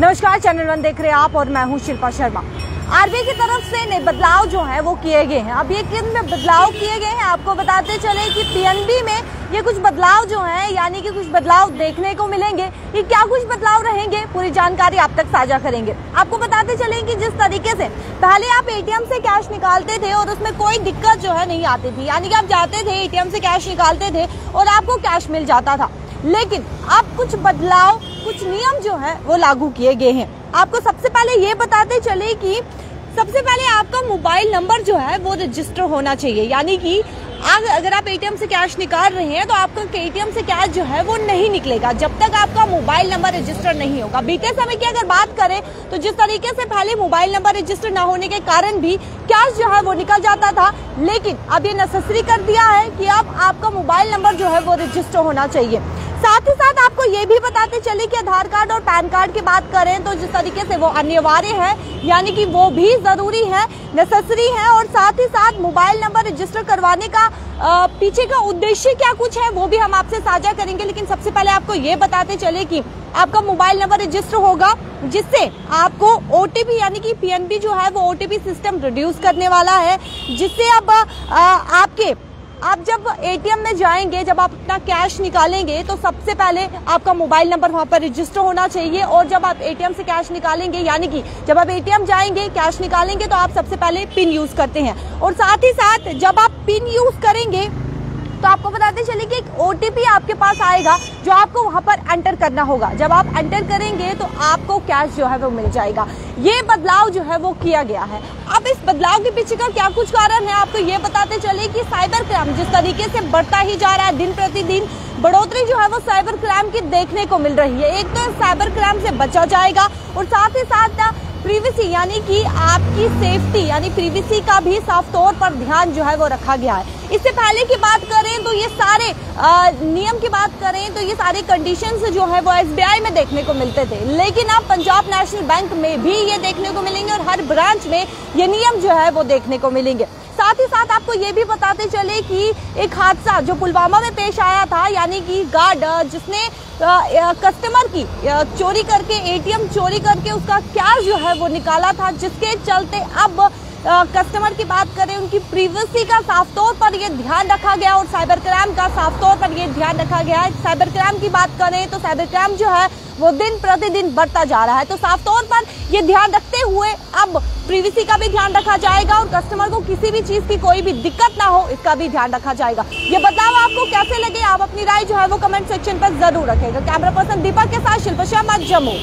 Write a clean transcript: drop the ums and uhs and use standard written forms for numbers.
नमस्कार, चैनल 1 देख रहे हैं आप और मैं हूं शिल्पा शर्मा। आरबीआई की तरफ से नए बदलाव जो है वो किए गए हैं। अब ये किन में बदलाव किए गए हैं आपको बताते चले कि पीएनबी में ये कुछ बदलाव जो है यानी कि कुछ बदलाव देखने को मिलेंगे। ये क्या कुछ बदलाव रहेंगे, पूरी जानकारी आप तक साझा करेंगे। आपको बताते चले कि जिस तरीके से पहले आप एटीएम से कैश निकालते थे और उसमें कोई दिक्कत जो है नहीं आती थी, यानी कि आप जाते थे एटीएम से कैश निकालते थे और आपको कैश मिल जाता था। लेकिन अब कुछ बदलाव, कुछ नियम जो है वो लागू किए गए हैं। आपको सबसे पहले ये बताते चले कि सबसे पहले आपका मोबाइल नंबर जो है वो रजिस्टर होना चाहिए, यानी कि अगर आप एटीएम से कैश निकाल रहे हैं तो आपका एटीएम से कैश जो है वो नहीं निकलेगा जब तक आपका मोबाइल नंबर रजिस्टर नहीं होगा। बीते समय की अगर बात करें तो जिस तरीके से पहले मोबाइल नंबर रजिस्टर न होने के कारण भी कैश जो है वो निकल जाता था, लेकिन अब ये नेसेसरी कर दिया है कि अब आपका मोबाइल नंबर जो है वो रजिस्टर होना चाहिए। साथ ही साथ आपको ये भी बताते चले कि आधार कार्ड और पैन कार्ड की बात करें तो जिस तरीके से वो अनिवार्य है, यानी कि वो भी जरूरी है, नेसेसरी है। और साथ ही साथ मोबाइल नंबर रजिस्टर करवाने का पीछे का उद्देश्य क्या कुछ है वो भी हम आपसे साझा करेंगे। लेकिन सबसे पहले आपको ये बताते चले कि आपका मोबाइल नंबर रजिस्टर होगा जिससे आपको ओटीपी यानी कि पीएनबी जो है वो ओटीपी सिस्टम रिड्यूस करने वाला है, जिससे अब आप जब एटीएम में जाएंगे, जब आप अपना कैश निकालेंगे तो सबसे पहले आपका मोबाइल नंबर वहां पर रजिस्टर होना चाहिए। और जब आप एटीएम से कैश निकालेंगे, यानी कि जब आप एटीएम जाएंगे कैश निकालेंगे तो आप सबसे पहले पिन यूज करते हैं। और साथ ही साथ जब आप पिन यूज करेंगे तो आपको बताते चले कि एक ओटीपी आपके पास आएगा जो आपको वहां पर एंटर करना होगा। जब आप एंटर करेंगे तो आपको कैश जो है वो मिल जाएगा। ये बदलाव जो है वो किया गया है। अब इस बदलाव के पीछे का क्या कुछ कारण है आपको ये बताते चले कि साइबर क्राइम जिस तरीके से बढ़ता ही जा रहा है, दिन प्रतिदिन बढ़ोतरी जो है वो साइबर क्राइम की देखने को मिल रही है। एक तो साइबर क्राइम से बचा जाएगा और साथ ही साथ प्रिवेसी यानी कि आपकी सेफ्टी यानी प्रिवेसी का भी साफ तौर पर ध्यान जो है वो रखा गया है। इससे पहले की बात करें तो ये सारे नियम की बात करें तो ये सारे कंडीशंस जो है वो एसबीआई में देखने को मिलते थे, लेकिन अब पंजाब नेशनल बैंक में भी ये देखने को मिलेंगे और हर ब्रांच में ये नियम जो है वो देखने को मिलेंगे। साथ ही साथ आपको ये भी बताते चले कि एक हादसा जो पुलवामा में पेश आया था, यानी कि गार्ड जिसने कस्टमर की चोरी करके एटीएम चोरी करके उसका कैश जो है वो निकाला था, जिसके चलते अब कस्टमर की बात करें उनकी प्रिवेसी का साफ तौर पर ये ध्यान रखा गया और साइबर क्राइम का साफ तौर पर ये ध्यान रखा गया है। साइबर क्राइम की बात करें तो साइबर क्राइम जो है वो दिन प्रतिदिन बढ़ता जा रहा है, तो साफ तौर पर ये ध्यान रखते हुए अब प्रिवेसी का भी ध्यान रखा जाएगा और कस्टमर को किसी भी चीज की कोई भी दिक्कत ना हो इसका भी ध्यान रखा जाएगा। ये बदलाव आपको कैसे लगे, आप अपनी राय जो है वो कमेंट सेक्शन पर जरूर रखेगा। कैमरा पर्सन दीपक के साथ शिल्पा शर्मा, जम्मू।